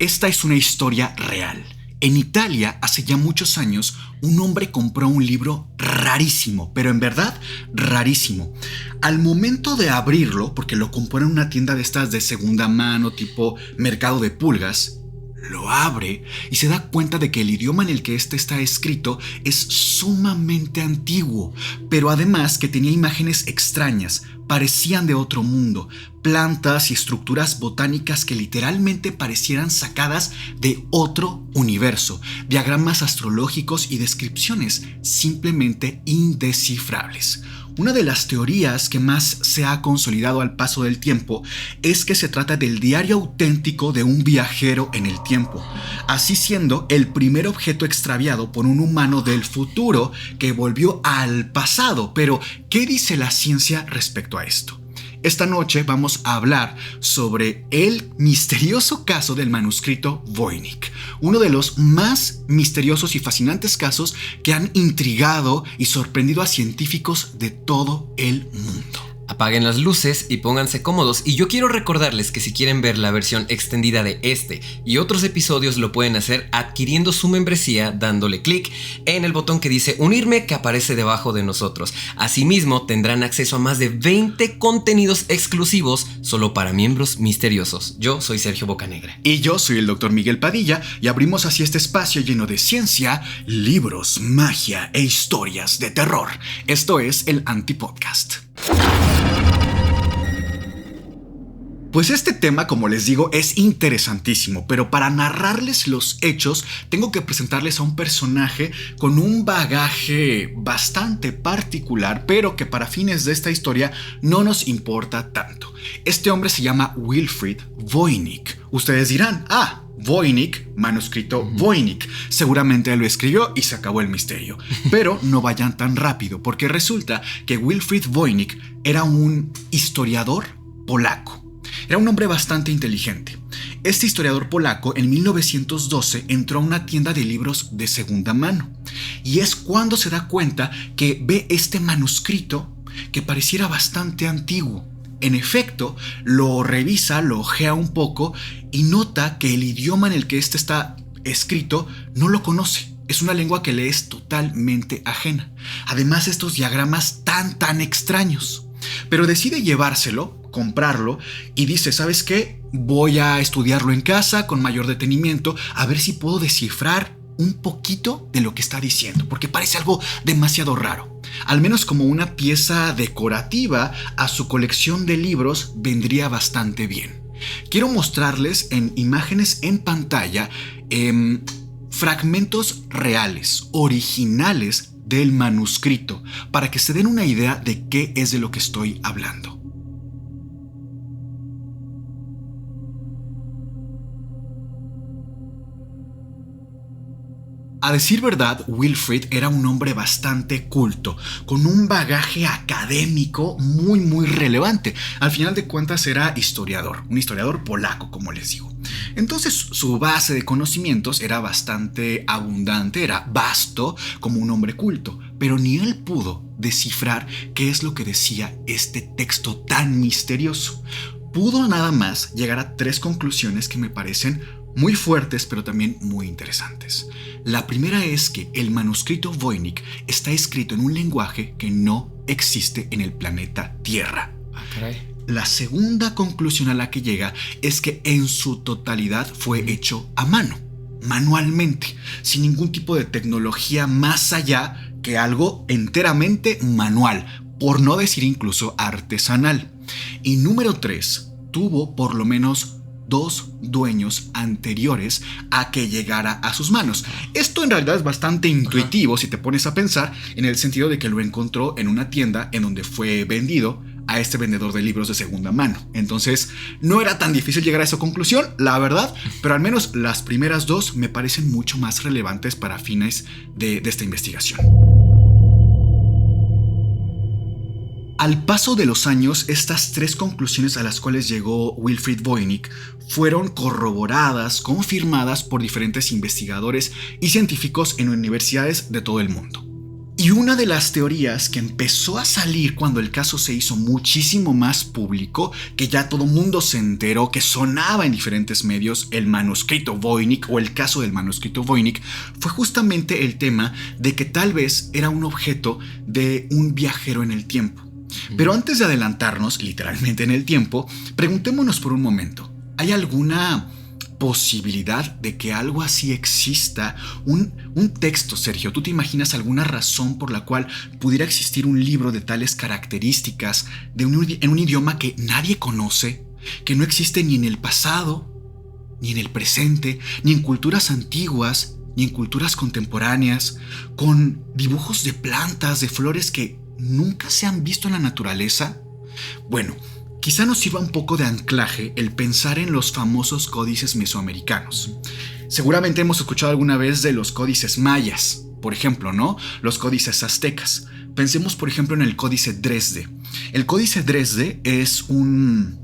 Esta es una historia real. En Italia, hace ya muchos años, un hombre compró un libro rarísimo, pero en verdad rarísimo. Al momento de abrirlo, porque lo compró en una tienda de estas de segunda mano, tipo mercado de pulgas, lo abre y se da cuenta de que el idioma en el que este está escrito es sumamente antiguo, pero además que tenía imágenes extrañas, parecían de otro mundo, plantas y estructuras botánicas que literalmente parecieran sacadas de otro universo, diagramas astrológicos y descripciones simplemente indescifrables. Una de las teorías que más se ha consolidado al paso del tiempo es que se trata del diario auténtico de un viajero en el tiempo, así siendo el primer objeto extraviado por un humano del futuro que volvió al pasado. Pero, ¿qué dice la ciencia respecto a esto? Esta noche vamos a hablar sobre el misterioso caso del manuscrito Voynich, uno de los más misteriosos y fascinantes casos que han intrigado y sorprendido a científicos de todo el mundo. Apaguen las luces y pónganse cómodos, y yo quiero recordarles que si quieren ver la versión extendida de este y otros episodios lo pueden hacer adquiriendo su membresía dándole clic en el botón que dice unirme que aparece debajo de nosotros. Asimismo tendrán acceso a más de 20 contenidos exclusivos solo para miembros misteriosos. Yo soy Sergio Bocanegra. Y yo soy el Dr. Miguel Padilla y abrimos así este espacio lleno de ciencia, libros, magia e historias de terror. Esto es el Antipodcast. Pues este tema, como les digo, es interesantísimo, pero para narrarles los hechos tengo que presentarles a un personaje con un bagaje bastante particular, pero que para fines de esta historia no nos importa tanto. Este hombre se llama Wilfrid Voynich. Ustedes dirán, Voynich, manuscrito Voynich. Seguramente lo escribió y se acabó el misterio. Pero no vayan tan rápido, porque resulta que Wilfrid Voynich era un historiador polaco. Era un hombre bastante inteligente. Este historiador polaco en 1912 entró a una tienda de libros de segunda mano. Y es cuando se da cuenta que ve este manuscrito que pareciera bastante antiguo. En efecto, lo revisa, lo ojea un poco y nota que el idioma en el que este está escrito no lo conoce. Es una lengua que le es totalmente ajena. Además, estos diagramas tan extraños. Pero decide llevárselo, comprarlo, y dice, ¿sabes qué? Voy a estudiarlo en casa con mayor detenimiento, a ver si puedo descifrar un poquito de lo que está diciendo, porque parece algo demasiado raro. Al menos como una pieza decorativa a su colección de libros vendría bastante bien. Quiero mostrarles en imágenes en pantalla fragmentos reales, originales del manuscrito, para que se den una idea de qué es de lo que estoy hablando. A decir verdad, Wilfrid era un hombre bastante culto, con un bagaje académico muy relevante. Al final de cuentas era historiador, un historiador polaco, como les digo. Entonces su base de conocimientos era bastante abundante, era vasto como un hombre culto, pero ni él pudo descifrar qué es lo que decía este texto tan misterioso. Pudo nada más llegar a 3 conclusiones que me parecen muy fuertes, pero también muy interesantes. La primera es que el manuscrito Voynich está escrito en un lenguaje que no existe en el planeta Tierra. Caray. La segunda conclusión a la que llega es que en su totalidad fue hecho a mano, manualmente, sin ningún tipo de tecnología más allá que algo enteramente manual, por no decir incluso artesanal. Y número 3, tuvo por lo menos 2 dueños anteriores a que llegara a sus manos. Esto en realidad es bastante intuitivo si te pones a pensar, en el sentido de que lo encontró en una tienda en donde fue vendido a este vendedor de libros de segunda mano. Entonces no era tan difícil llegar a esa conclusión, la verdad, pero al menos las primeras 2 me parecen mucho más relevantes para fines de esta investigación. Al paso de los años, estas 3 conclusiones a las cuales llegó Wilfrid Voynich fueron corroboradas, confirmadas por diferentes investigadores y científicos en universidades de todo el mundo. Y una de las teorías que empezó a salir cuando el caso se hizo muchísimo más público, que ya todo mundo se enteró, que sonaba en diferentes medios el manuscrito Voynich o el caso del manuscrito Voynich, fue justamente el tema de que tal vez era un objeto de un viajero en el tiempo. Pero antes de adelantarnos literalmente en el tiempo, preguntémonos por un momento, ¿hay alguna posibilidad de que algo así exista? Un texto, Sergio, ¿tú te imaginas alguna razón por la cual pudiera existir un libro de tales características en un idioma que nadie conoce, que no existe ni en el pasado, ni en el presente, ni en culturas antiguas, ni en culturas contemporáneas, con dibujos de plantas, de flores que nunca se han visto en la naturaleza? Bueno, quizá nos sirva un poco de anclaje el pensar en los famosos códices mesoamericanos. Seguramente hemos escuchado alguna vez de los códices mayas, por ejemplo, ¿no? Los códices aztecas. Pensemos, por ejemplo, en el códice Dresde. El códice Dresde es un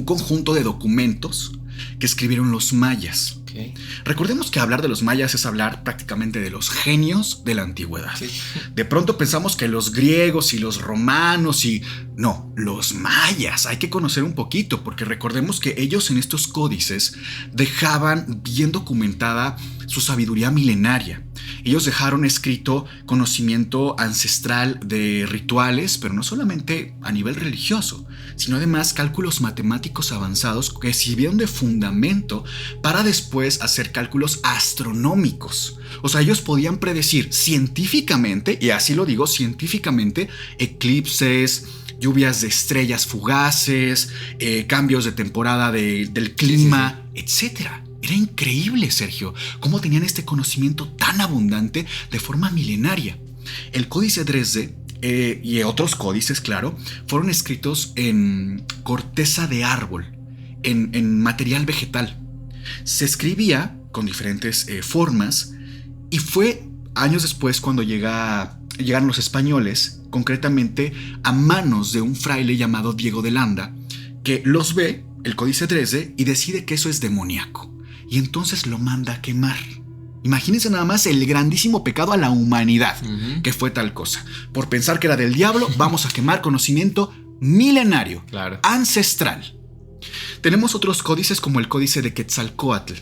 conjunto de documentos que escribieron los mayas. Okay. Recordemos que hablar de los mayas es hablar prácticamente de los genios de la antigüedad. Sí. De pronto pensamos que los griegos y los romanos No, los mayas hay que conocer un poquito, porque recordemos que ellos en estos códices dejaban bien documentada su sabiduría milenaria. Ellos dejaron escrito conocimiento ancestral de rituales, pero no solamente a nivel religioso, sino además cálculos matemáticos avanzados que sirvieron de fundamento para después hacer cálculos astronómicos. O sea, ellos podían predecir científicamente, y así lo digo, científicamente, eclipses, lluvias de estrellas fugaces, cambios de temporada del clima, etcétera. Era increíble, Sergio, cómo tenían este conocimiento tan abundante de forma milenaria. El códice Dresde y otros códices, claro, fueron escritos en corteza de árbol, en material vegetal. Se escribía con diferentes formas, y fue años después cuando llegaron los españoles, concretamente a manos de un fraile llamado Diego de Landa, que los ve, el códice Dresde, y decide que eso es demoníaco. Y entonces lo manda a quemar. Imagínense nada más el grandísimo pecado a la humanidad, que fue tal cosa. Por pensar que era del diablo, vamos a quemar conocimiento milenario, claro, ancestral. Tenemos otros códices como el códice de Quetzalcóatl.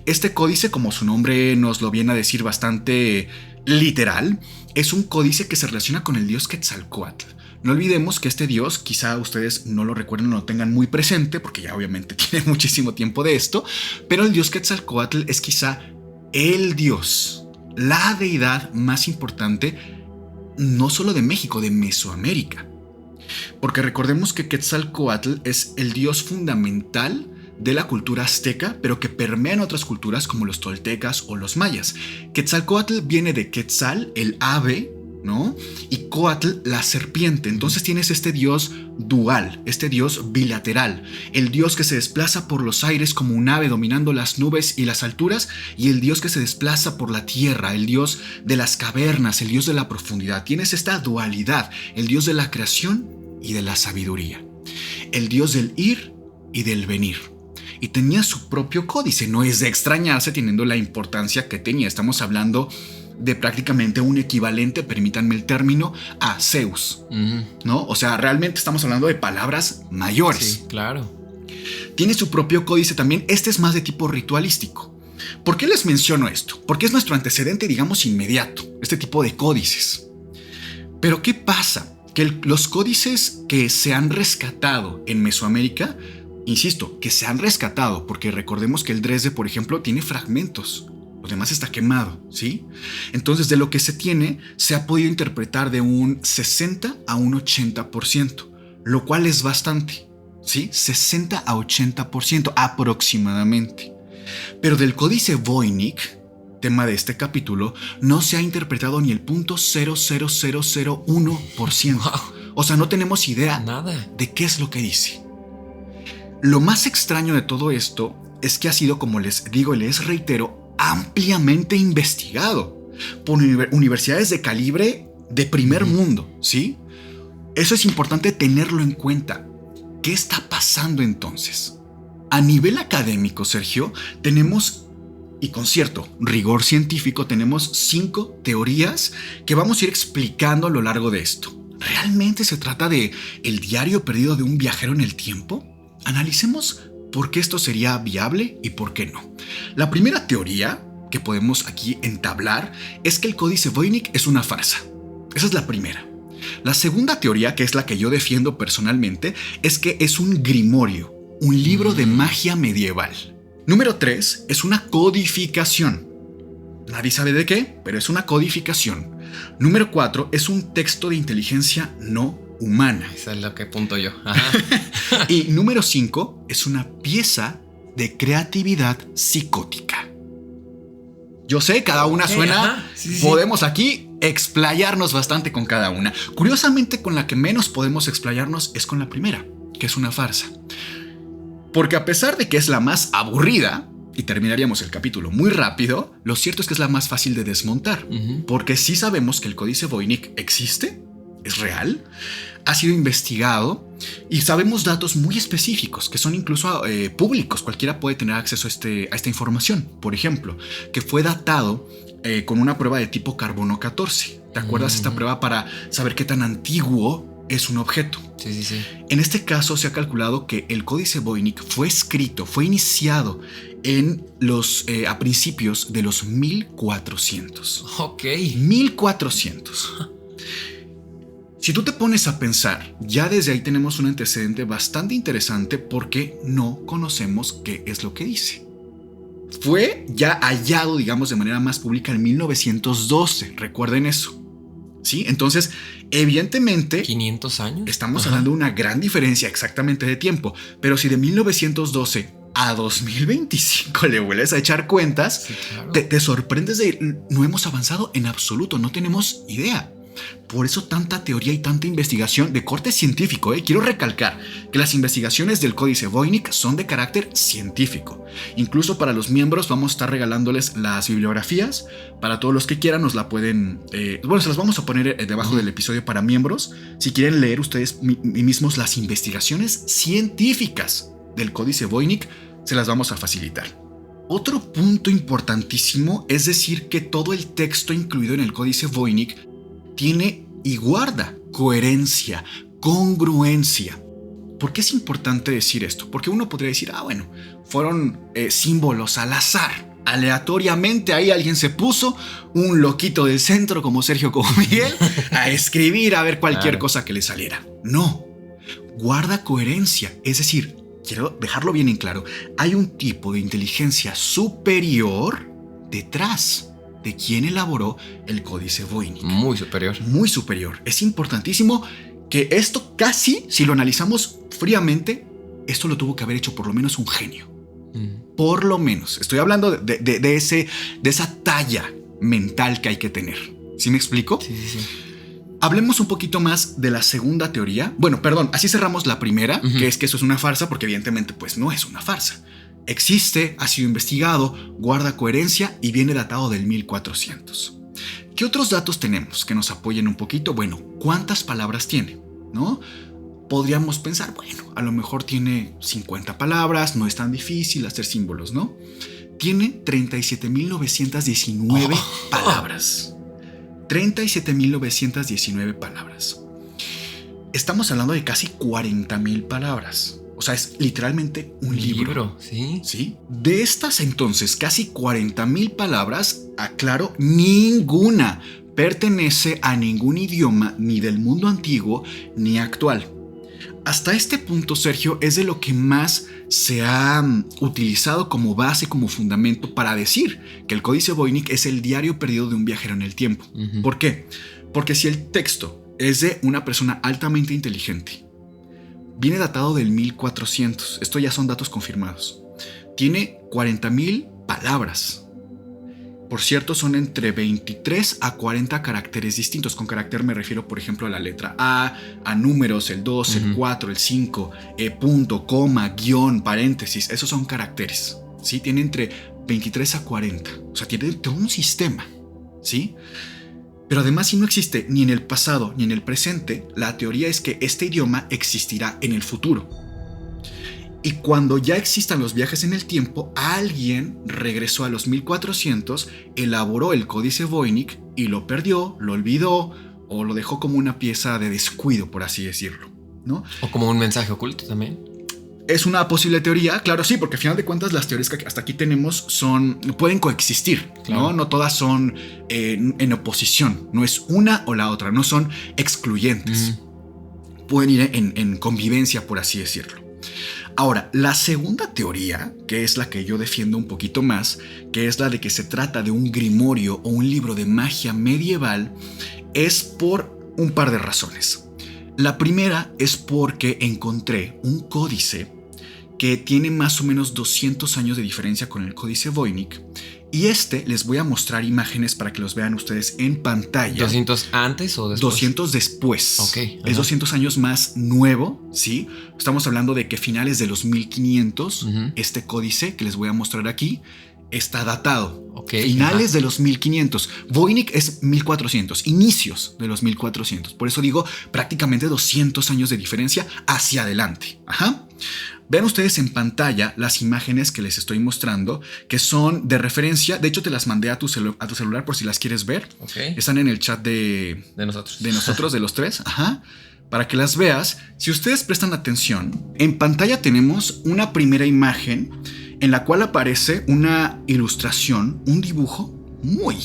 Este códice, como su nombre nos lo viene a decir bastante literal, es un códice que se relaciona con el dios Quetzalcóatl. No olvidemos que este dios, quizá ustedes no lo recuerden o lo tengan muy presente, porque ya obviamente tiene muchísimo tiempo de esto, pero el dios Quetzalcóatl es quizá el dios, la deidad más importante, no solo de México, de Mesoamérica. Porque recordemos que Quetzalcóatl es el dios fundamental de la cultura azteca, pero que permea en otras culturas como los toltecas o los mayas. Quetzalcóatl viene de Quetzal, el ave, ¿no? Y Coatl, la serpiente. Entonces tienes este dios dual, este dios bilateral, el dios que se desplaza por los aires como un ave dominando las nubes y las alturas, y el dios que se desplaza por la tierra, el dios de las cavernas, el dios de la profundidad. Tienes esta dualidad, el dios de la creación y de la sabiduría, el dios del ir y del venir. Y tenía su propio códice. No es de extrañarse teniendo la importancia que tenía. Estamos hablando de prácticamente un equivalente, permítanme el término, a Zeus, ¿no? O sea, realmente estamos hablando de palabras mayores. Sí, claro. Tiene su propio códice también. Este es más de tipo ritualístico. ¿Por qué les menciono esto? Porque es nuestro antecedente, digamos, inmediato, este tipo de códices. Pero ¿qué pasa? Que los códices que se han rescatado en Mesoamérica, insisto, que se han rescatado, porque recordemos que el Dresde, por ejemplo, tiene fragmentos. Lo demás está quemado, ¿sí? Entonces, de lo que se tiene, se ha podido interpretar de un 60 a un 80%, lo cual es bastante, ¿sí? 60 a 80% aproximadamente. Pero del códice Voynich, tema de este capítulo, no se ha interpretado ni el 0.00001%. Wow. O sea, no tenemos idea de qué es lo que dice. Lo más extraño de todo esto es que ha sido, como les digo y les reitero, ampliamente investigado por universidades de calibre de primer mundo, ¿sí? Eso es importante tenerlo en cuenta. ¿Qué está pasando entonces? A nivel académico, Sergio, tenemos y con cierto rigor científico tenemos 5 teorías que vamos a ir explicando a lo largo de esto. ¿Realmente se trata de el diario perdido de un viajero en el tiempo? Analicemos por qué esto sería viable y por qué no. La primera teoría que podemos aquí entablar es que el Códice Voynich es una farsa. Esa es la primera. La segunda teoría, que es la que yo defiendo personalmente, es que es un grimorio, un libro de magia medieval. Número 3 es una codificación. Nadie sabe de qué, pero es una codificación. Número 4 es un texto de inteligencia no humana. Eso es lo que apunto yo. Ajá. Y número 5 es una pieza de creatividad psicótica. Yo sé, cada una suena. Sí. Podemos aquí explayarnos bastante con cada una. Curiosamente, con la que menos podemos explayarnos es con la primera, que es una farsa. Porque a pesar de que es la más aburrida, y terminaríamos el capítulo muy rápido, lo cierto es que es la más fácil de desmontar. Porque sí sabemos que el Códice Voynich existe, es real, ha sido investigado y sabemos datos muy específicos que son incluso públicos. Cualquiera puede tener acceso a esta información. Por ejemplo, que fue datado con una prueba de tipo carbono 14. ¿Te acuerdas esta prueba para saber qué tan antiguo es un objeto? Sí. En este caso se ha calculado que el Códice Voynich fue iniciado a principios de los 1400. Ok. 1400. Si tú te pones a pensar, ya desde ahí tenemos un antecedente bastante interesante porque no conocemos qué es lo que dice. Fue ya hallado, digamos, de manera más pública en 1912. Recuerden eso. ¿Sí? Entonces, evidentemente... 500 años. Estamos hablando de una gran diferencia exactamente de tiempo. Pero si de 1912 a 2025 le vuelves a echar cuentas, sí, claro, te sorprendes de... No hemos avanzado en absoluto, no tenemos idea. Por eso tanta teoría y tanta investigación de corte científico. Quiero recalcar que las investigaciones del Códice Voynich son de carácter científico. Incluso para los miembros vamos a estar regalándoles las bibliografías. Para todos los que quieran nos la pueden... se las vamos a poner debajo del episodio para miembros. Si quieren leer ustedes mismos las investigaciones científicas del Códice Voynich, se las vamos a facilitar. Otro punto importantísimo es decir que todo el texto incluido en el Códice Voynich tiene y guarda coherencia, congruencia. ¿Por qué es importante decir esto? Porque uno podría decir, fueron símbolos al azar. Aleatoriamente ahí alguien se puso, un loquito del centro como Sergio, como Miguel, a escribir, a ver cualquier cosa que le saliera. No, guarda coherencia. Es decir, quiero dejarlo bien en claro, hay un tipo de inteligencia superior detrás de quien elaboró el Códice Voynich. Muy superior. Muy superior. Es importantísimo que esto casi, si lo analizamos fríamente, esto lo tuvo que haber hecho por lo menos un genio. Por lo menos. Estoy hablando de esa talla mental que hay que tener. ¿Sí me explico? Sí. Hablemos un poquito más de la segunda teoría. Así cerramos la primera, que es que eso es una farsa, porque evidentemente pues no es una farsa. Existe, ha sido investigado, guarda coherencia y viene datado del 1400. ¿Qué otros datos tenemos que nos apoyen un poquito? ¿Cuántas palabras tiene? ¿No? Podríamos pensar, a lo mejor tiene 50 palabras, no es tan difícil hacer símbolos, ¿no? Tiene 37.919 palabras. 37.919 palabras. Estamos hablando de casi 40.000 palabras. O sea, es literalmente un libro. Sí. De estas entonces casi 40.000 palabras, aclaro, ninguna pertenece a ningún idioma ni del mundo antiguo ni actual. Hasta este punto, Sergio, es de lo que más se ha utilizado como base, como fundamento para decir que el Códice Voynich es el diario perdido de un viajero en el tiempo. ¿Por qué? Porque si el texto es de una persona altamente inteligente, viene datado del 1400. Esto ya son datos confirmados. Tiene 40.000 palabras. Por cierto, son entre 23 a 40 caracteres distintos. Con carácter me refiero, por ejemplo, a la letra A, a números, el 2, el 4, el 5, punto, coma, guión, paréntesis. Esos son caracteres. ¿Sí? Tiene entre 23 a 40. O sea, tiene todo un sistema. ¿Sí? Pero además, si no existe ni en el pasado ni en el presente, la teoría es que este idioma existirá en el futuro. Y cuando ya existan los viajes en el tiempo, alguien regresó a los 1400, elaboró el códice Voynich y lo perdió, lo olvidó o lo dejó como una pieza de descuido, por así decirlo, ¿no? O como un mensaje oculto también. Es una posible teoría, claro, sí, porque al final de cuentas las teorías que hasta aquí tenemos pueden coexistir, claro. ¿No? No todas son en oposición, no es una o la otra, no son excluyentes. Pueden ir en convivencia, por así decirlo. Ahora, la segunda teoría, que es la que yo defiendo un poquito más, que es la de que se trata de un grimorio o un libro de magia medieval, es por un par de razones. La primera es porque encontré un códice que tiene más o menos 200 años de diferencia con el códice Voynich. Y les voy a mostrar imágenes para que los vean ustedes en pantalla. ¿200 antes o después? 200 después. Okay, es 200 años más nuevo, ¿sí? Estamos hablando de que finales de los 1500, este códice que les voy a mostrar aquí está datado. Okay, finales de los 1500. Voynich es 1400, inicios de los 1400. Por eso digo prácticamente 200 años de diferencia hacia adelante. Vean ustedes en pantalla las imágenes que les estoy mostrando, que son de referencia. De hecho, te las mandé a tu celular por si las quieres ver. Okay. Están en el chat de nosotros, de los tres. Para que las veas. Si ustedes prestan atención, en pantalla tenemos una primera imagen en la cual aparece una ilustración, un dibujo muy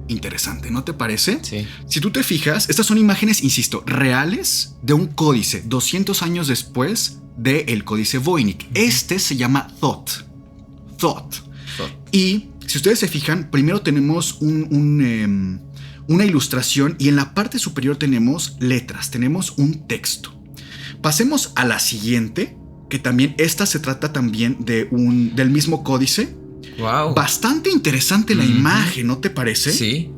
interesante, ¿no te parece? Sí. Si tú te fijas, estas son imágenes, insisto, reales de un códice 200 años después del códice Voynich. Este se llama Thoth. Y si ustedes se fijan, primero tenemos una ilustración y en la parte superior tenemos letras, tenemos un texto. Pasemos a la siguiente, que también esta se trata también del mismo códice. Wow. Bastante interesante la imagen, ¿no te parece? Sí.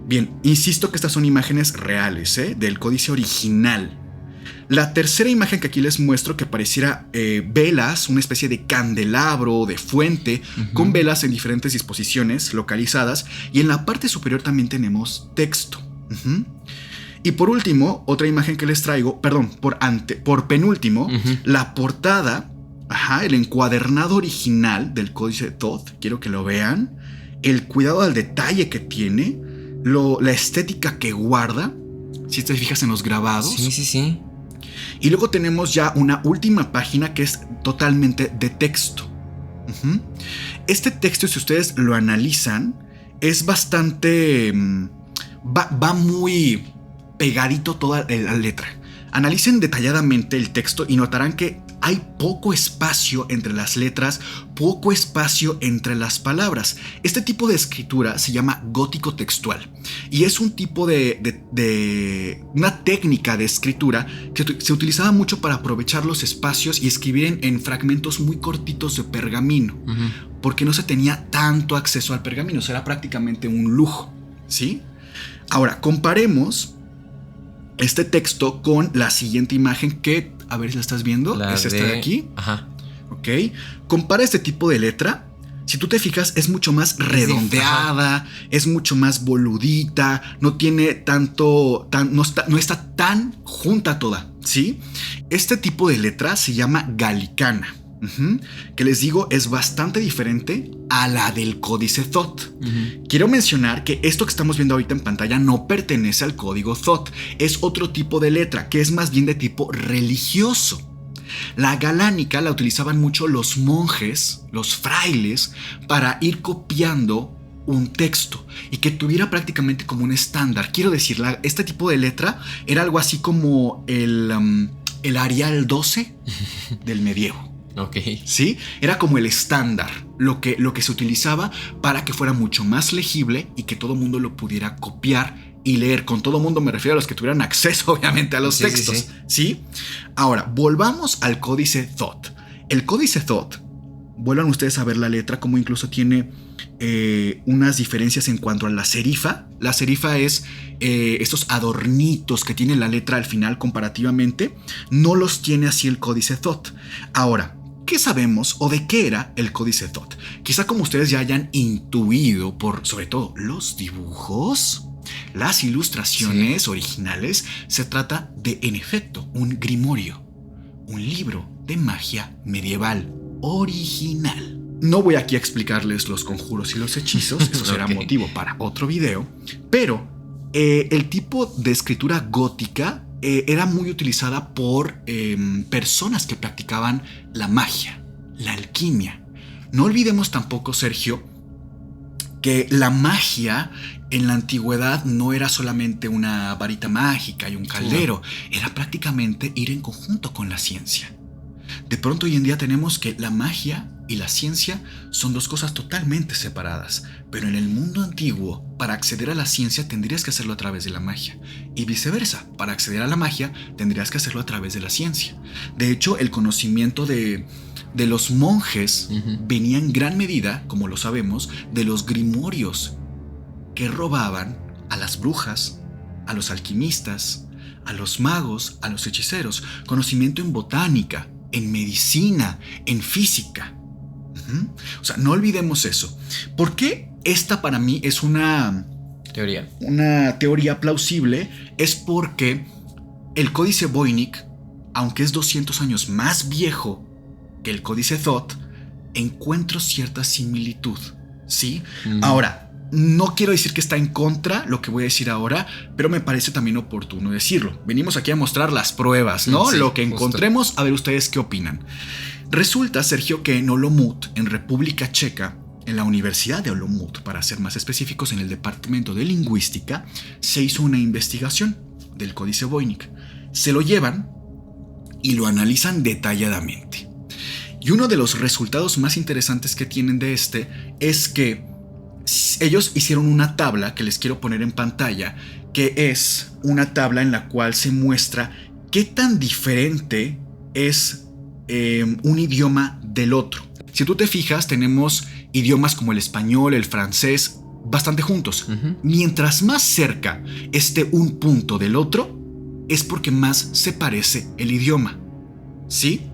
Bien, insisto que estas son imágenes reales, del códice original. La tercera imagen que aquí les muestro, que pareciera velas, una especie de candelabro o de fuente con velas en diferentes disposiciones localizadas. Y en la parte superior también tenemos texto. Y por último, otra imagen que les traigo, por penúltimo, la portada, el encuadernado original del códice Thoth. Quiero que lo vean. El cuidado al detalle que tiene, la estética que guarda, si te fijas en los grabados. Sí. Y luego tenemos ya una última página que es totalmente de texto. Este texto, si ustedes lo analizan, es bastante... va muy pegadito toda la letra. Analicen detalladamente el texto y notarán que hay poco espacio entre las letras, poco espacio entre las palabras. Este tipo de escritura se llama gótico textual y es un tipo una técnica de escritura que se utilizaba mucho para aprovechar los espacios y escribir en fragmentos muy cortitos de pergamino, porque no se tenía tanto acceso al pergamino, era prácticamente un lujo, ¿sí? Ahora, comparemos este texto con la siguiente imagen que, a ver si la estás viendo, es esta de aquí. Ok. Compara este tipo de letra. Si tú te fijas, es mucho más redondeada, es mucho más boludita, no tiene no está tan junta toda, ¿sí? Este tipo de letra se llama galicana. Que les digo es bastante diferente a la del códice Thoth. Quiero mencionar que esto que estamos viendo ahorita en pantalla no pertenece al código Thoth, es otro tipo de letra que es más bien de tipo religioso. La galánica la utilizaban mucho los monjes, los frailes, para ir copiando un texto y que tuviera prácticamente como un estándar. Quiero decir, este tipo de letra era algo así como el Arial 12 del medievo. Ok. Sí, era como el estándar, lo que se utilizaba para que fuera mucho más legible y que todo mundo lo pudiera copiar y leer. Con todo mundo me refiero a los que tuvieran acceso, obviamente, a los textos. ¿Sí? Ahora, volvamos al códice Thoth. El códice Thoth, vuelvan ustedes a ver la letra, como incluso tiene unas diferencias en cuanto a la serifa. La serifa es estos adornitos que tiene la letra al final comparativamente. No los tiene así el códice Thoth. Ahora, ¿qué sabemos o de qué era el códice Thoth? Quizá como ustedes ya hayan intuido por, sobre todo, los dibujos, las ilustraciones originales, se trata de, en efecto, un grimorio. un libro de magia medieval original. No voy aquí a explicarles los conjuros y los hechizos, eso será motivo para otro video, pero el tipo de escritura gótica era muy utilizada por personas que practicaban la magia, la alquimia. No olvidemos tampoco, Sergio, que la magia en la antigüedad no era solamente una varita mágica y un caldero, era prácticamente ir en conjunto con la ciencia. De pronto hoy en día tenemos que la magia y la ciencia son dos cosas totalmente separadas, pero en el mundo antiguo, para acceder a la ciencia tendrías que hacerlo a través de la magia, y viceversa, para acceder a la magia tendrías que hacerlo a través de la ciencia. De hecho, el conocimiento de los monjes venía en gran medida, como lo sabemos, de los grimorios que robaban a las brujas, a los alquimistas, a los magos, a los hechiceros, conocimiento en botánica, en medicina, en física. O sea, no olvidemos eso. ¿Por qué esta para mí es una teoría plausible? Es porque el Códice Voynich, aunque es 200 años más viejo que el Códice Thoth, encuentro cierta similitud, ¿sí? Ahora, no quiero decir que está en contra lo que voy a decir ahora, pero me parece también oportuno decirlo. Venimos aquí a mostrar las pruebas, ¿no? Sí, lo que encontremos, a ver ustedes qué opinan. Resulta, Sergio, que en Olomouc, en República Checa, en la Universidad de Olomouc, para ser más específicos, en el Departamento de Lingüística, se hizo una investigación del Códice Voynich. Se lo llevan y lo analizan detalladamente. Y uno de los resultados más interesantes que tienen de este es que ellos hicieron una tabla que les quiero poner en pantalla, que es una tabla en la cual se muestra qué tan diferente es un idioma del otro. Si tú te fijas, tenemos idiomas como el español, el francés, bastante juntos. Mientras más cerca esté un punto del otro, es porque más se parece el idioma. ¿Sí?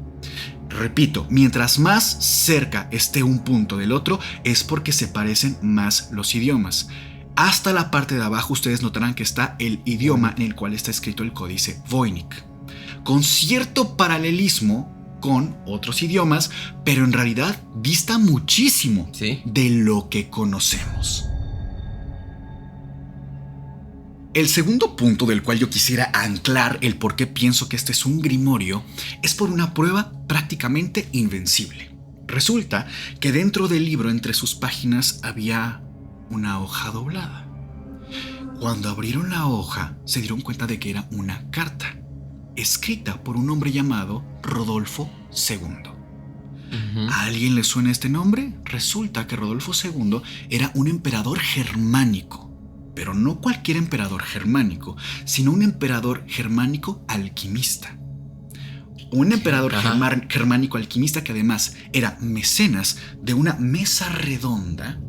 Repito, mientras más cerca esté un punto del otro, es porque se parecen más los idiomas. Hasta la parte de abajo ustedes notarán que está el idioma en el cual está escrito el Códice Voynich, con cierto paralelismo con otros idiomas, pero en realidad dista muchísimo de lo que conocemos. El segundo punto del cual yo quisiera anclar el por qué pienso que este es un grimorio es por una prueba prácticamente invencible. Resulta que dentro del libro, entre sus páginas, había una hoja doblada. Cuando abrieron la hoja, se dieron cuenta de que era una carta escrita por un hombre llamado Rodolfo II. ¿A alguien le suena este nombre? Resulta que Rodolfo II era un emperador germánico, pero no cualquier emperador germánico, sino un emperador germánico alquimista. Un emperador germánico alquimista que además era mecenas de una mesa redonda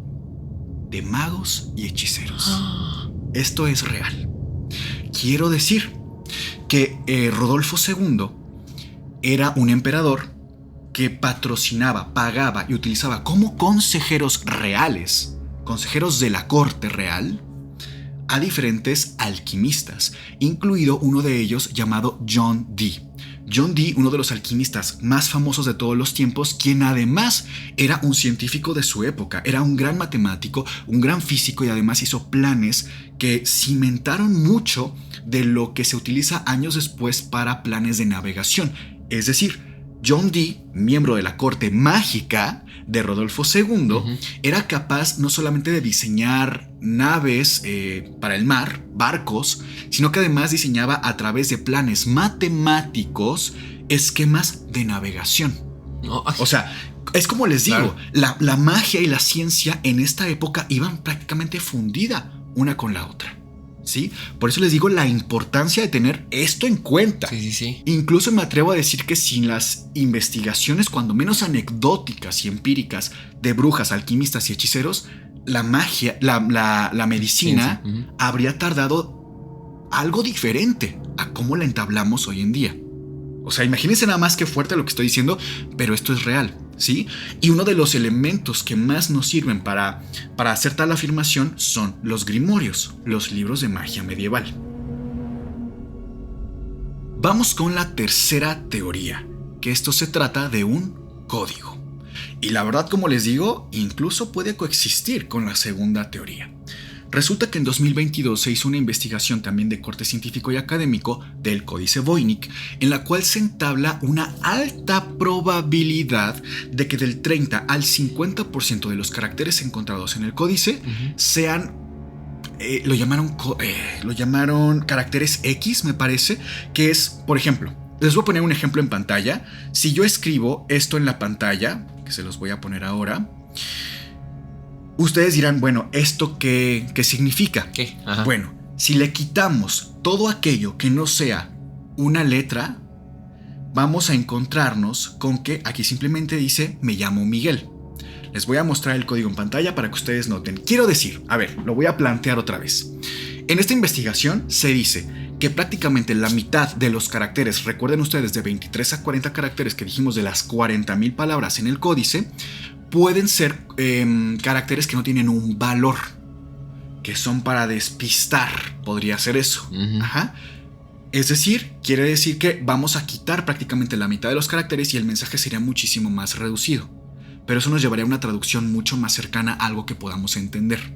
de magos y hechiceros. Esto es real. Quiero decir que Rodolfo II era un emperador que patrocinaba, pagaba y utilizaba como consejeros reales, consejeros de la corte real, a diferentes alquimistas, incluido uno de ellos llamado John Dee. John Dee, uno de los alquimistas más famosos de todos los tiempos, quien además era un científico de su época, era un gran matemático, un gran físico y además hizo planes que cimentaron mucho de lo que se utiliza años después para planes de navegación. Es decir, John Dee, miembro de la corte mágica de Rodolfo II, era capaz no solamente de diseñar naves para el mar, barcos, sino que además diseñaba a través de planes matemáticos esquemas de navegación. O sea, es como les digo, la magia y la ciencia en esta época iban prácticamente fundida una con la otra. ¿Sí? Por eso les digo la importancia de tener esto en cuenta. Sí. Incluso me atrevo a decir que sin las investigaciones, cuando menos anecdóticas y empíricas, de brujas, alquimistas y hechiceros, la magia, la medicina habría tardado algo diferente a cómo la entablamos hoy en día. O sea, imagínense nada más qué fuerte lo que estoy diciendo, pero esto es real, ¿sí? Y uno de los elementos que más nos sirven para hacer tal afirmación son los grimorios, los libros de magia medieval. Vamos con la tercera teoría, que esto se trata de un código. Y la verdad, como les digo, incluso puede coexistir con la segunda teoría. Resulta que en 2022 se hizo una investigación también de corte científico y académico del Códice Voynich, en la cual se entabla una alta probabilidad de que del 30 al 50% de los caracteres encontrados en el códice sean, lo llamaron caracteres X, me parece, que es, por ejemplo, les voy a poner un ejemplo en pantalla. Si yo escribo esto en la pantalla, que se los voy a poner ahora, ustedes dirán, bueno, ¿esto qué significa? ¿Qué? Bueno, si le quitamos todo aquello que no sea una letra, vamos a encontrarnos con que aquí simplemente dice, me llamo Miguel. Les voy a mostrar el código en pantalla para que ustedes noten. Quiero decir, a ver, lo voy a plantear otra vez. En esta investigación se dice que prácticamente la mitad de los caracteres, recuerden ustedes, de 23 a 40 caracteres que dijimos de las 40,000 palabras en el códice, pueden ser caracteres que no tienen un valor, que son para despistar, podría ser eso. Ajá. Es decir, quiere decir que vamos a quitar prácticamente la mitad de los caracteres y el mensaje sería muchísimo más reducido. Pero eso nos llevaría a una traducción mucho más cercana a algo que podamos entender.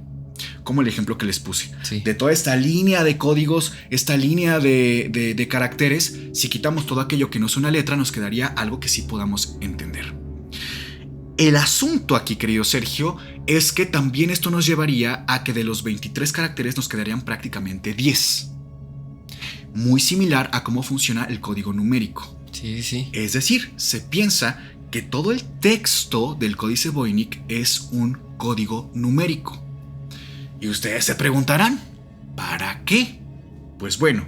Como el ejemplo que les puse. Sí. De toda esta línea de códigos, esta línea de caracteres, si quitamos todo aquello que no es una letra, nos quedaría algo que sí podamos entender. El asunto aquí, querido Sergio, es que también esto nos llevaría a que de los 23 caracteres nos quedarían prácticamente 10. Muy similar a cómo funciona el código numérico. Sí, sí. Es decir, se piensa que todo el texto del Códice Voynich es un código numérico. Y ustedes se preguntarán, ¿para qué? Pues bueno,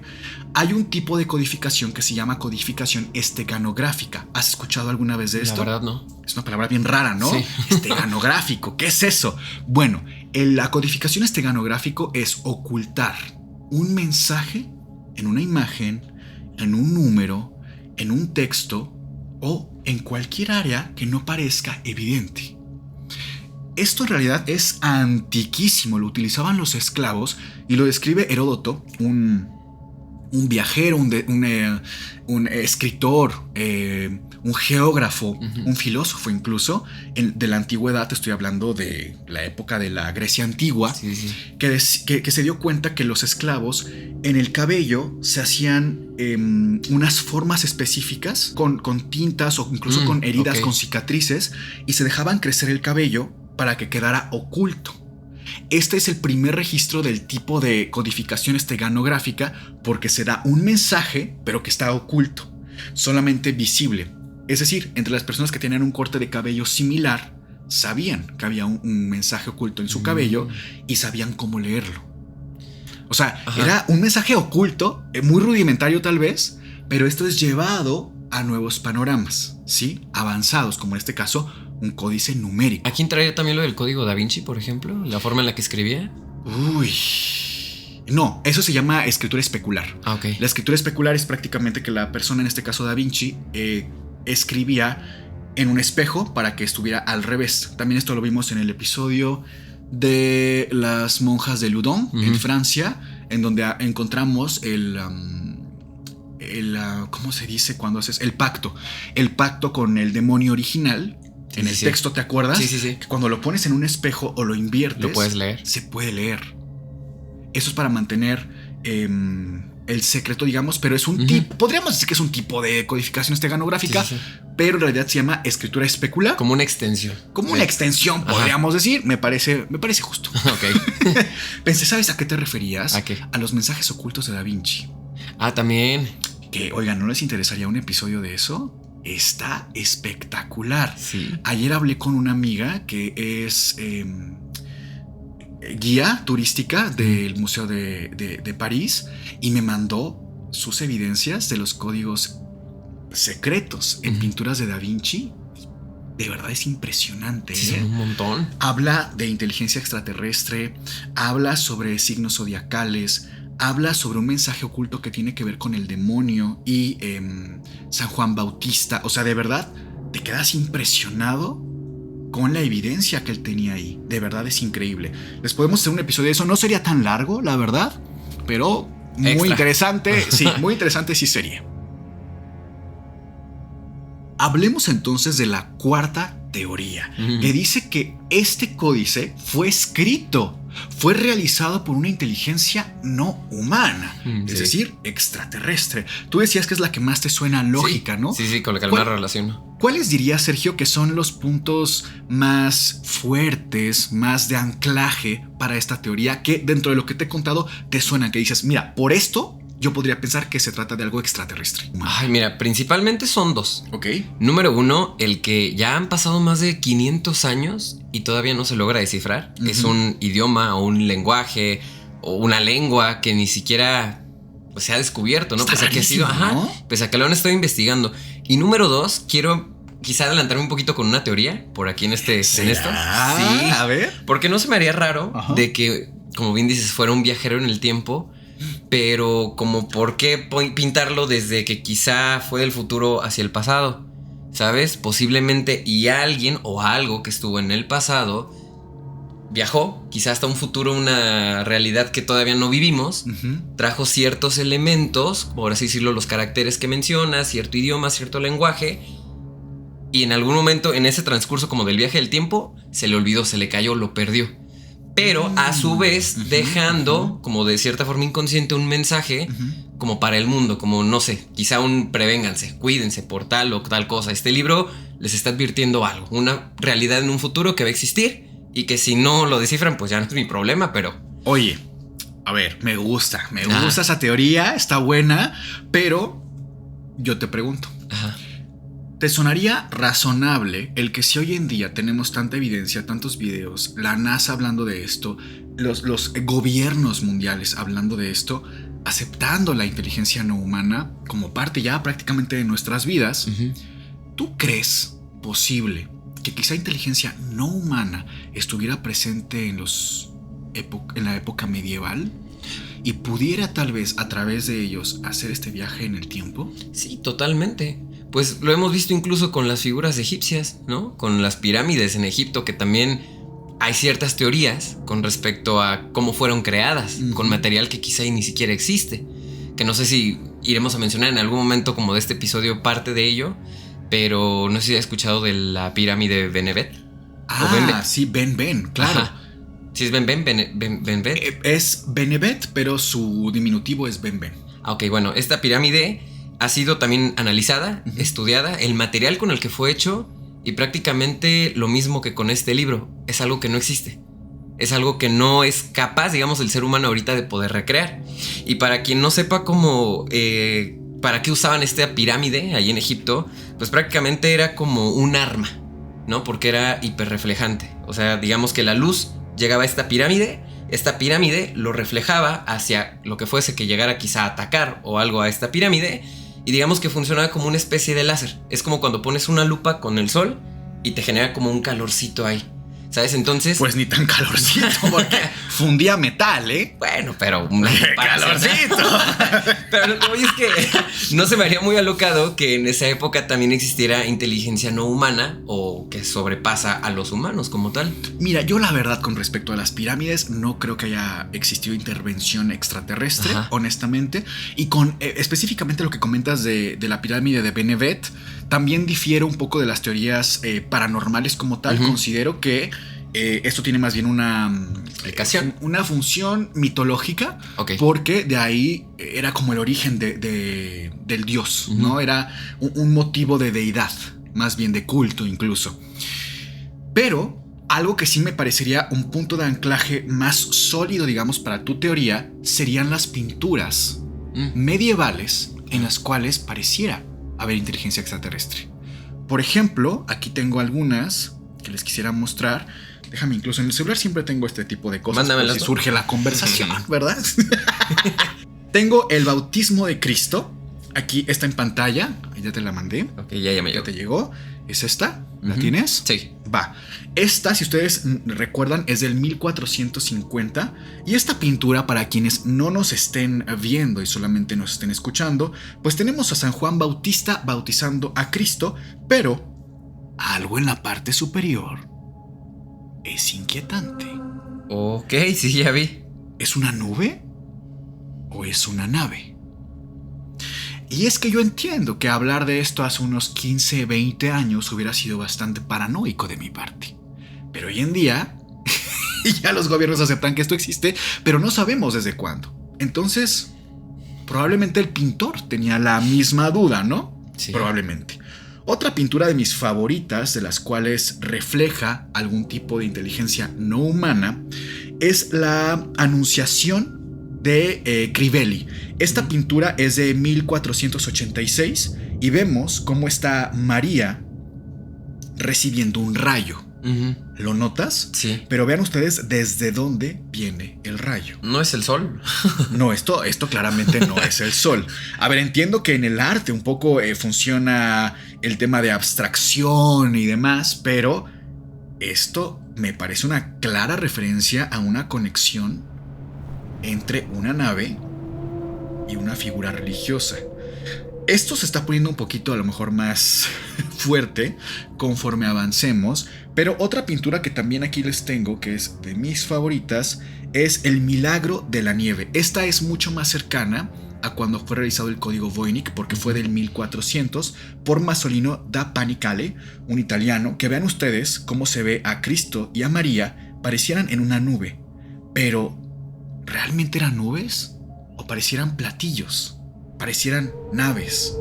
hay un tipo de codificación que se llama codificación esteganográfica. ¿Has escuchado alguna vez de esto? La verdad no. Es una palabra bien rara, ¿no? Sí. Esteganográfico, ¿qué es eso? Bueno, la codificación esteganográfico es ocultar un mensaje en una imagen, en un número, en un texto o en cualquier área que no parezca evidente. Esto en realidad es antiquísimo, lo utilizaban los esclavos y lo describe Heródoto, un viajero, un escritor, un geógrafo, un filósofo incluso, de la antigüedad. Estoy hablando de la época de la Grecia antigua, sí. Que se dio cuenta que los esclavos en el cabello se hacían unas formas específicas con tintas o incluso con heridas, con cicatrices, y se dejaban crecer el cabello para que quedara oculto. Este es el primer registro del tipo de codificación esteganográfica, porque se da un mensaje, pero que está oculto, solamente visible. Es decir, entre las personas que tenían un corte de cabello similar, sabían que había un mensaje oculto en su cabello y sabían cómo leerlo. O sea, era un mensaje oculto, muy rudimentario tal vez, pero esto es llevado a nuevos panoramas, ¿sí? Avanzados, como en este caso, un códice numérico. ¿Aquí entraría también lo del código Da Vinci, por ejemplo? ¿La forma en la que escribía? Uy. No, eso se llama escritura especular. Ok. La escritura especular es prácticamente que la persona, en este caso Da Vinci, escribía en un espejo para que estuviera al revés. También esto lo vimos en el episodio de las monjas de Loudun, en Francia, en donde encontramos ¿cómo se dice cuando haces? El pacto con el demonio original. En el texto, ¿te acuerdas? Sí. Que cuando lo pones en un espejo o lo inviertes, ¿lo puedes leer? Se puede leer. Eso es para mantener el secreto, digamos, pero es un tipo, podríamos decir que es un tipo de codificación esteganográfica, pero en realidad se llama escritura especular. Como una extensión. Como una extensión, podríamos decir. Me parece justo. Ok. Pensé, ¿sabes a qué te referías? ¿A qué? A los mensajes ocultos de Da Vinci. Ah, también. Que, oigan, ¿no les interesaría un episodio de eso? Está espectacular. Sí. Ayer hablé con una amiga que es guía turística del Museo de París y me mandó sus evidencias de los códigos secretos en pinturas de Da Vinci. De verdad es impresionante. Sí, son un montón. Habla de inteligencia extraterrestre, habla sobre signos zodiacales, habla sobre un mensaje oculto que tiene que ver con el demonio y San Juan Bautista. O sea, de verdad, te quedas impresionado con la evidencia que él tenía ahí. De verdad es increíble. Les podemos hacer un episodio de eso. No sería tan largo, la verdad, pero muy interesante. Sí, muy interesante sí sería. Hablemos entonces de la cuarta teoría, que dice que este códice fue escrito, fue realizado por una inteligencia no humana, es decir, extraterrestre. Tú decías que es la que más te suena lógica, sí, ¿no? Sí, con la que más relaciono. ¿Cuáles dirías, Sergio, que son los puntos más fuertes, más de anclaje para esta teoría que dentro de lo que te he contado te suenan? Que dices, mira, por esto yo podría pensar que se trata de algo extraterrestre. Ay, mira, principalmente son dos. Ok. Número uno, el que ya han pasado más de 500 años y todavía no se logra descifrar. Es un idioma o un lenguaje o una lengua que ni siquiera pues, se ha descubierto, ¿no? Pese a que ha sido, ¿no? Pese a que lo han estado investigando. Y número dos, quiero quizá adelantarme un poquito con una teoría por aquí en esto. Sí. A ver. Porque no se me haría raro de que, como bien dices, fuera un viajero en el tiempo. Pero como por qué pintarlo desde que quizá fue del futuro hacia el pasado, ¿sabes? Posiblemente y alguien o algo que estuvo en el pasado viajó, quizá hasta un futuro, una realidad que todavía no vivimos, trajo ciertos elementos, por así decirlo, los caracteres que mencionas, cierto idioma, cierto lenguaje, y en algún momento en ese transcurso como del viaje del tiempo se le olvidó, se le cayó, lo perdió. Pero a su vez dejando como de cierta forma inconsciente un mensaje como para el mundo, como no sé, quizá un prevénganse, cuídense por tal o tal cosa. Este libro les está advirtiendo algo, una realidad en un futuro que va a existir y que si no lo descifran pues ya no es mi problema, pero... Oye, a ver, me gusta esa teoría, está buena, pero yo te pregunto. ¿Te sonaría razonable el que si hoy en día tenemos tanta evidencia, tantos videos, la NASA hablando de esto, los gobiernos mundiales hablando de esto, aceptando la inteligencia no humana como parte ya prácticamente de nuestras vidas, ¿tú crees posible que quizá inteligencia no humana estuviera presente en la época medieval y pudiera tal vez a través de ellos hacer este viaje en el tiempo? Sí, totalmente. Pues lo hemos visto incluso con las figuras egipcias, ¿no? Con las pirámides en Egipto, que también hay ciertas teorías con respecto a cómo fueron creadas, con material que quizá ni siquiera existe. Que no sé si iremos a mencionar en algún momento como de este episodio parte de ello, pero no sé si has escuchado de la pirámide de Benebet. Sí, Ben, claro. Ajá. Sí, es Benbet. Es Benebet, pero su diminutivo es Ben. Ok, bueno, esta pirámide ha sido también analizada, estudiada, el material con el que fue hecho y prácticamente lo mismo que con este libro. Es algo que no existe. Es algo que no es capaz, digamos, el ser humano ahorita de poder recrear. Y para quien no sepa cómo, para qué usaban esta pirámide ahí en Egipto, pues prácticamente era como un arma, ¿no? Porque era hiperreflejante. O sea, digamos que la luz llegaba a esta pirámide lo reflejaba hacia lo que fuese que llegara quizá a atacar o algo a esta pirámide. Y digamos que funcionaba como una especie de láser. Es como cuando pones una lupa con el sol y te genera como un calorcito ahí, ¿sabes? Entonces... Pues ni tan calorcito, porque fundía metal, ¿eh? Bueno, pero... ¡Calorcito! Pero lo que voy es que no se me haría muy alocado que en esa época también existiera inteligencia no humana o que sobrepasa a los humanos como tal. Mira, yo la verdad con respecto a las pirámides no creo que haya existido intervención extraterrestre, honestamente. Y con específicamente lo que comentas de la pirámide de Benebet, también difiere un poco de las teorías paranormales como tal. Considero que esto tiene más bien una explicación, una función mitológica, porque de ahí era como el origen del dios, ¿no? Era un motivo de deidad, más bien de culto incluso. Pero algo que sí me parecería un punto de anclaje más sólido, digamos, para tu teoría, serían las pinturas medievales en las cuales pareciera haber inteligencia extraterrestre. Por ejemplo, aquí tengo algunas que les quisiera mostrar. Déjame, incluso en el celular siempre tengo este tipo de cosas por si surge la conversación, ¿verdad? Tengo el bautismo de Cristo. Aquí está en pantalla. Ahí ya te la mandé. Ok, ya me llegó. ¿Ya te llegó? ¿Es esta? ¿La tienes? Sí. Va. Esta, si ustedes recuerdan, es del 1450. Y esta pintura, para quienes no nos estén viendo y solamente nos estén escuchando, pues tenemos a San Juan Bautista bautizando a Cristo, pero algo en la parte superior es inquietante. Ok, sí, ya vi. ¿Es una nube o es una nave? Y es que yo entiendo que hablar de esto hace unos 15, 20 años hubiera sido bastante paranoico de mi parte. Pero hoy en día, ya los gobiernos aceptan que esto existe, pero no sabemos desde cuándo. Entonces, probablemente el pintor tenía la misma duda, ¿no? Sí. Probablemente. Otra pintura de mis favoritas, de las cuales refleja algún tipo de inteligencia no humana, es la Anunciación de Crivelli. Esta pintura es de 1486 y vemos cómo está María recibiendo un rayo. ¿Lo notas? Sí. Pero vean ustedes desde dónde viene el rayo. ¿No es el sol? No, esto claramente no es el sol. A ver, entiendo que en el arte un poco funciona el tema de abstracción y demás, pero esto me parece una clara referencia a una conexión entre una nave y una figura religiosa. Esto se está poniendo un poquito a lo mejor más fuerte conforme avancemos, pero otra pintura que también aquí les tengo, que es de mis favoritas, es El Milagro de la Nieve. Esta es mucho más cercana a cuando fue realizado el código Voynich, porque fue del 1400 por Masolino da Panicale, un italiano, que vean ustedes cómo se ve a Cristo y a María parecieran en una nube, pero ¿realmente eran nubes? ¿O parecieran platillos? ¿Parecieran naves?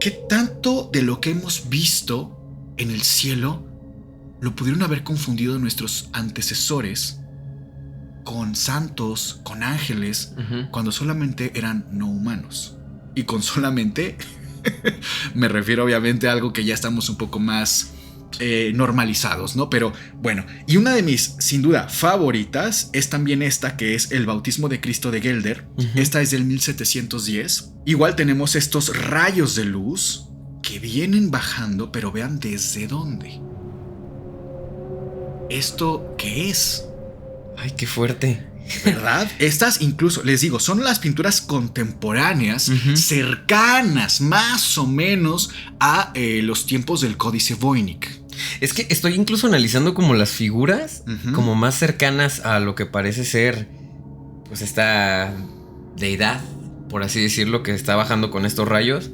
¿Qué tanto de lo que hemos visto en el cielo lo pudieron haber confundido nuestros antecesores con santos, con ángeles, cuando solamente eran no humanos? Y con solamente me refiero obviamente a algo que ya estamos un poco más normalizados, ¿no? Pero bueno, y una de mis sin duda favoritas es también esta, que es El Bautismo de Cristo de Gelder. Esta es del 1710. Igual tenemos estos rayos de luz que vienen bajando, pero vean desde dónde. ¿Esto qué es? Ay, qué fuerte. ¿Verdad? Estas incluso, les digo, son las pinturas contemporáneas, cercanas más o menos a los tiempos del Códice Voynich. Es que estoy incluso analizando como las figuras como más cercanas a lo que parece ser pues esta deidad, por así decirlo, que está bajando con estos rayos.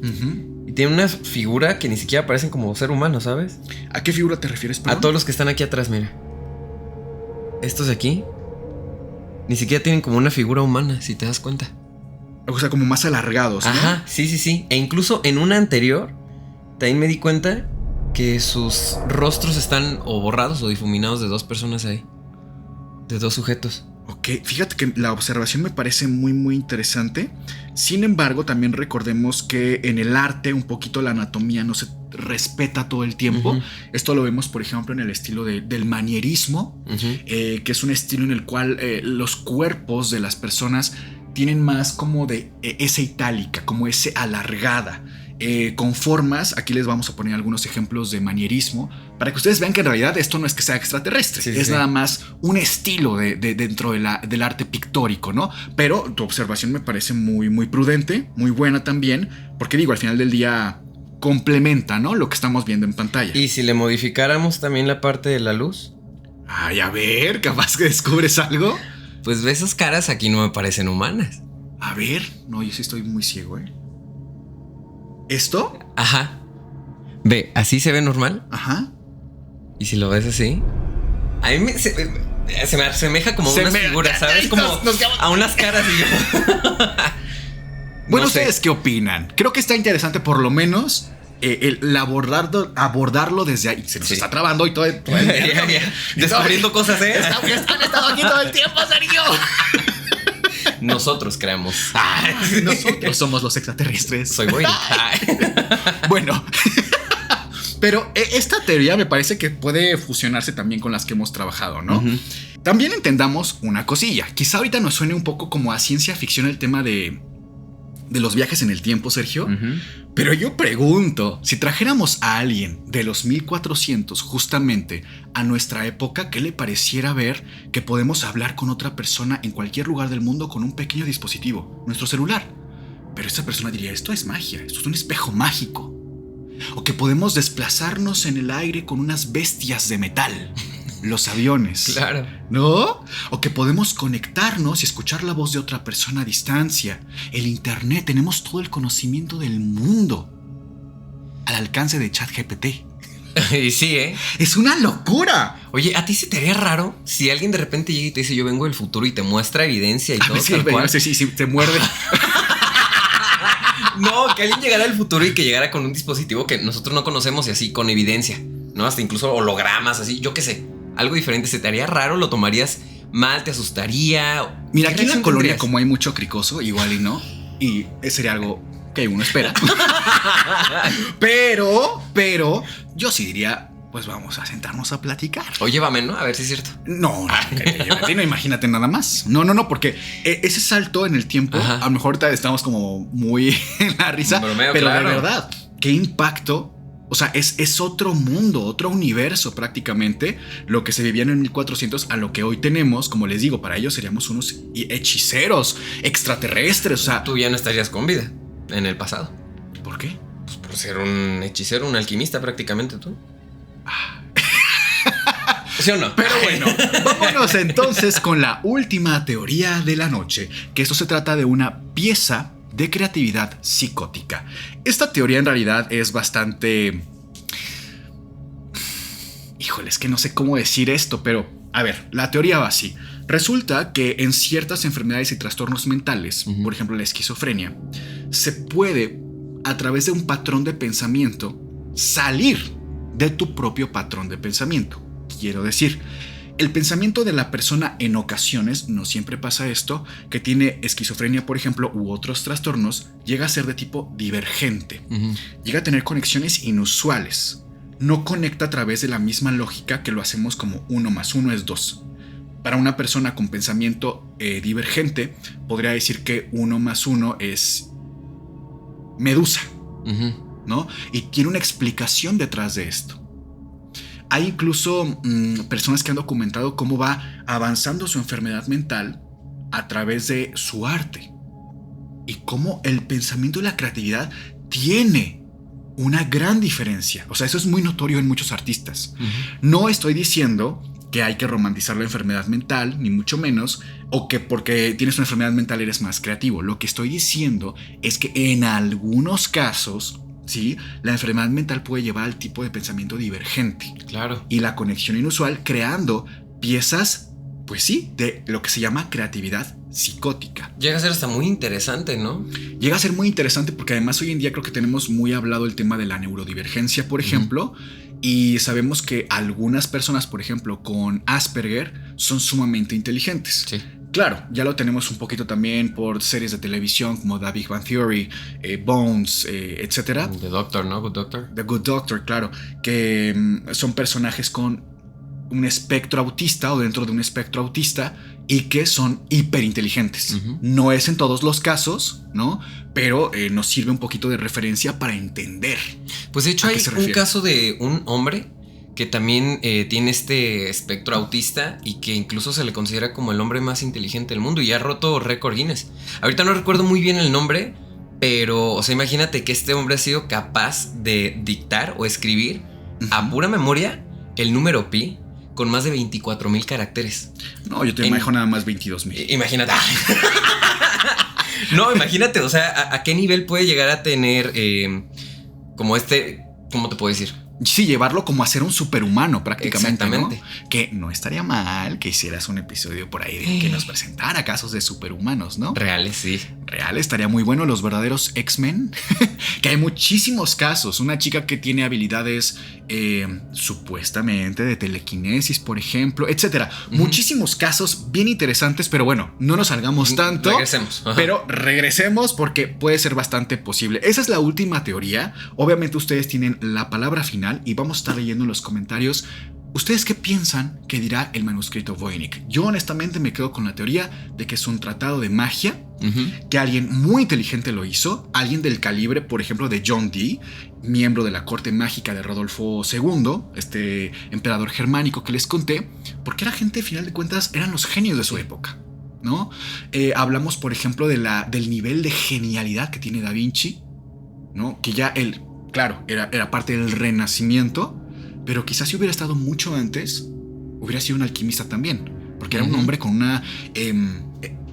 Y tiene una figura que ni siquiera parecen como ser humano, ¿sabes? ¿A qué figura te refieres, perdón? A todos los que están aquí atrás, mira. Estos de aquí ni siquiera tienen como una figura humana, si te das cuenta. O sea, como más alargados, ¿no? Ajá, sí. E incluso en una anterior también me di cuenta que sus rostros están o borrados o difuminados de dos personas ahí. De dos sujetos. Ok, fíjate que la observación me parece muy muy interesante. Sin embargo, también recordemos que en el arte un poquito la anatomía no se respeta todo el tiempo. Esto lo vemos, por ejemplo, en el estilo del manierismo, que es un estilo en el cual los cuerpos de las personas tienen más como de esa itálica, como ese alargada. Con formas, aquí les vamos a poner algunos ejemplos de manierismo para que ustedes vean que en realidad esto no es que sea extraterrestre, es nada más un estilo dentro del arte pictórico, ¿no? Pero tu observación me parece muy, muy prudente, muy buena también, porque digo, al final del día complementa, ¿no?, lo que estamos viendo en pantalla. ¿Y si le modificáramos también la parte de la luz? Ay, a ver, capaz que descubres algo. Pues ve, esas caras aquí no me parecen humanas. A ver, no, yo sí estoy muy ciego, ¿eh? ¿Esto? Ajá. Ve, así se ve normal. Ajá. Y si lo ves así, a mí se me asemeja como a unas figuras, ¿sabes? Como a unas caras y yo. Bueno, no sé. ¿Ustedes qué opinan? Creo que está interesante por lo menos el abordarlo desde ahí. Se nos está trabando y todo el día. Descubriendo cosas, ¿eh? Han estado aquí todo el tiempo, Sergio. Nosotros creamos. Nosotros somos los extraterrestres. Soy Voynich. Bueno, pero esta teoría me parece que puede fusionarse también con las que hemos trabajado, ¿no? También entendamos una cosilla. Quizá ahorita nos suene un poco como a ciencia ficción el tema de los viajes en el tiempo, Sergio. Pero yo pregunto, si trajéramos a alguien de los 1400 justamente a nuestra época, ¿qué le pareciera ver que podemos hablar con otra persona en cualquier lugar del mundo con un pequeño dispositivo, nuestro celular? Pero esta persona diría, esto es magia, esto es un espejo mágico. O que podemos desplazarnos en el aire con unas bestias de metal. los aviones. Claro. ¿No? O que podemos conectarnos y escuchar la voz de otra persona a distancia. El internet, tenemos todo el conocimiento del mundo al alcance de ChatGPT. Y sí, ¿eh? ¡Es una locura! Oye, ¿a ti se te haría raro si alguien de repente llega y te dice yo vengo del futuro y te muestra evidencia y todo tal cual? Sí, te muerde. No, que alguien llegara al futuro y que llegara con un dispositivo que nosotros no conocemos y así, con evidencia, ¿no? Hasta incluso hologramas, así, yo qué sé. Algo diferente, ¿se te haría raro? ¿Lo tomarías mal? ¿Te asustaría? Mira, aquí en la colonia, como hay mucho cricoso, igual y no. Y sería algo que uno espera. Pero yo sí diría, pues vamos a sentarnos a platicar. O llévame, ¿no? A ver si es cierto. No, imagínate nada más. No, porque ese salto en el tiempo, ajá, a lo mejor ahorita estamos como muy en la risa, bromeo, pero claro, de verdad, qué impacto. O sea, es otro mundo, otro universo prácticamente, lo que se vivía en el 1400 a lo que hoy tenemos. Como les digo, para ellos seríamos unos hechiceros extraterrestres. O sea, tú ya no estarías con vida en el pasado. ¿Por qué? Pues por ser un hechicero, un alquimista prácticamente tú. ¿Sí o no? Pero bueno, vámonos entonces con la última teoría de la noche, que esto se trata de una pieza de creatividad psicótica. Esta teoría en realidad es bastante... Híjole, es que no sé cómo decir esto, pero a ver, la teoría va así. Resulta que en ciertas enfermedades y trastornos mentales, por ejemplo la esquizofrenia, se puede, a través de un patrón de pensamiento, salir de tu propio patrón de pensamiento. Quiero decir, el pensamiento de la persona en ocasiones, no siempre pasa esto, que tiene esquizofrenia, por ejemplo, u otros trastornos, llega a ser de tipo divergente. Llega a tener conexiones inusuales. No conecta a través de la misma lógica que lo hacemos como 1 más 1 es 2. Para una persona con pensamiento divergente, podría decir que 1 más 1 es Medusa, ¿no? Y tiene una explicación detrás de esto. Hay incluso personas que han documentado cómo va avanzando su enfermedad mental a través de su arte y cómo el pensamiento y la creatividad tiene una gran diferencia. O sea, eso es muy notorio en muchos artistas. No estoy diciendo que hay que romantizar la enfermedad mental, ni mucho menos, o que porque tienes una enfermedad mental eres más creativo. Lo que estoy diciendo es que en algunos casos, ¿sí?, la enfermedad mental puede llevar al tipo de pensamiento divergente. Claro. Y la conexión inusual, creando piezas, pues sí, de lo que se llama creatividad psicótica. Llega a ser hasta muy interesante, ¿no? Llega a ser muy interesante porque además hoy en día creo que tenemos muy hablado el tema de la neurodivergencia, por ejemplo, y sabemos que algunas personas, por ejemplo, con Asperger, son sumamente inteligentes. Sí. Claro, ya lo tenemos un poquito también por series de televisión como The Big Bang Theory, Bones, etc. The Doctor, ¿no? Good Doctor. The Good Doctor, claro, que son personajes con un espectro autista o dentro de un espectro autista y que son hiperinteligentes. No es en todos los casos, ¿no? Pero nos sirve un poquito de referencia para entender. Pues de hecho hay un caso de un hombre que también tiene este espectro autista y que incluso se le considera como el hombre más inteligente del mundo y ha roto récord Guinness. Ahorita no recuerdo muy bien el nombre, pero, o sea, imagínate que este hombre ha sido capaz de dictar o escribir a pura memoria el número pi con más de 24,000 caracteres. No, yo te manejo nada más 22,000. Imagínate. No, imagínate, o sea, a qué nivel puede llegar a tener como este, ¿cómo te puedo decir? Sí, llevarlo como a ser un superhumano prácticamente. Exactamente. ¿No? Que no estaría mal que hicieras un episodio por ahí de que nos presentara casos de superhumanos, ¿no? Reales, sí. Reales, estaría muy bueno, los verdaderos X-Men. Que hay muchísimos casos. Una chica que tiene habilidades supuestamente de telequinesis, por ejemplo, etcétera. Muchísimos casos bien interesantes, pero bueno, no nos salgamos tanto. Regresemos. Pero regresemos porque puede ser bastante posible. Esa es la última teoría. Obviamente ustedes tienen la palabra final y vamos a estar leyendo en los comentarios. ¿Ustedes qué piensan que dirá el manuscrito Voynich? Yo honestamente me quedo con la teoría de que es un tratado de magia, que alguien muy inteligente lo hizo, alguien del calibre, por ejemplo, de John Dee, miembro de la corte mágica de Rodolfo II, este emperador germánico que les conté, porque era gente, al final de cuentas, eran los genios de su época, ¿no? Hablamos, por ejemplo, del nivel de genialidad que tiene Da Vinci, ¿no? Que ya él, claro, era parte del Renacimiento, pero quizás si hubiera estado mucho antes, hubiera sido un alquimista también, porque era un hombre con una...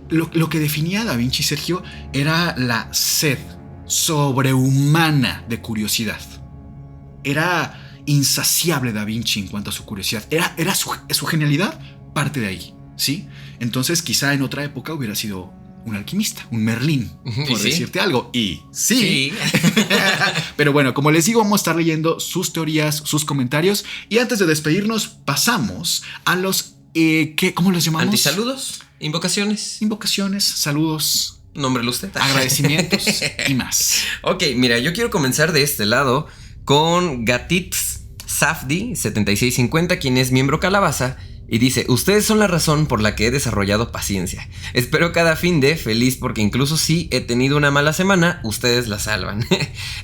Lo que definía a Da Vinci, Sergio, era la sed sobrehumana de curiosidad. Era insaciable Da Vinci en cuanto a su curiosidad. Era su genialidad parte de ahí, ¿sí? Entonces quizá en otra época hubiera sido un alquimista, un Merlín, por decirte algo. Y sí. Pero bueno, como les digo, vamos a estar leyendo sus teorías, sus comentarios. Y antes de despedirnos, pasamos a los... ¿cómo los llamamos? Antisaludos, invocaciones. Invocaciones, saludos. Nómbrelo usted. Agradecimientos y más. Ok, mira, yo quiero comenzar de este lado con Gatitz Safdi 7650, quien es miembro Calabaza. Y dice, ustedes son la razón por la que he desarrollado paciencia. Espero cada fin de feliz porque incluso si he tenido una mala semana, ustedes la salvan.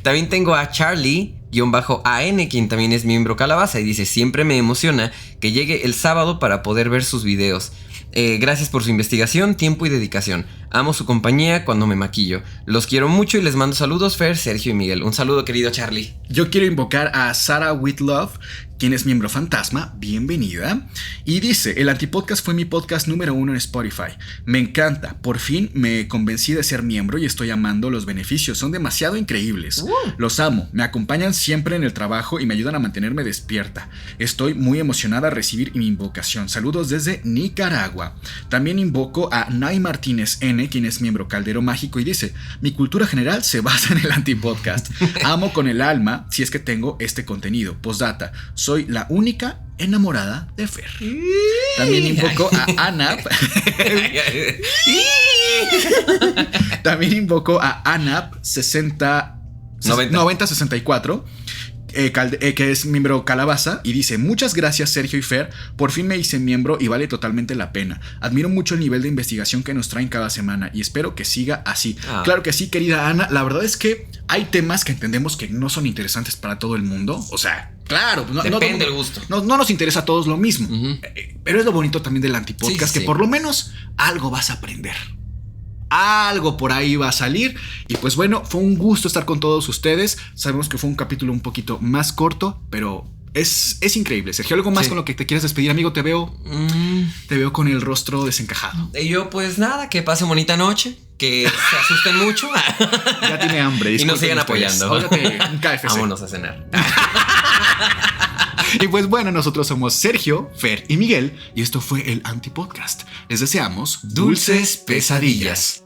También tengo a Charlie-AN, quien también es miembro Calabaza y dice, siempre me emociona que llegue el sábado para poder ver sus videos. Gracias por su investigación, tiempo y dedicación. Amo su compañía cuando me maquillo. Los quiero mucho y les mando saludos, Fer, Sergio y Miguel. Un saludo, querido Charlie. Yo quiero invocar a Sarah Whitlove, quien es miembro fantasma. Bienvenida. Y dice, el Antipodcast fue mi podcast número 1 en Spotify. Me encanta. Por fin me convencí de ser miembro y estoy amando los beneficios. Son demasiado increíbles. Los amo. Me acompañan siempre en el trabajo y me ayudan a mantenerme despierta. Estoy muy emocionada a recibir mi invocación. Saludos desde Nicaragua. También invoco a Nay Martínez N, quien es miembro Caldero Mágico y dice, mi cultura general se basa en el Antipodcast. Amo con el alma si es que tengo este contenido. Postdata, soy la única enamorada de Fer. También invoco a Anap. También invoco a Anap 9064. Que es miembro Calabaza y dice, muchas gracias Sergio y Fer, por fin me hice miembro y vale totalmente la pena. Admiro mucho el nivel de investigación que nos traen cada semana y espero que siga así. Claro que sí, querida Ana, la verdad es que hay temas que entendemos que no son interesantes para todo el mundo, o sea, claro, depende del gusto. No nos interesa a todos lo mismo, pero es lo bonito también del Antipodcast, que por lo menos algo vas a aprender. Algo por ahí va a salir. Y pues bueno, fue un gusto estar con todos ustedes. Sabemos que fue un capítulo un poquito más corto, pero es increíble. Sergio, ¿algo más con lo que te quieras despedir, amigo? Te veo con el rostro desencajado. Y yo pues nada, que pasen bonita noche, que se asusten mucho. Ya tiene hambre. Y nos sigan apoyando. Óyate, un KFC. Vámonos a cenar. Y pues bueno, nosotros somos Sergio, Fer y Miguel y esto fue el Antipodcast. Les deseamos dulces pesadillas.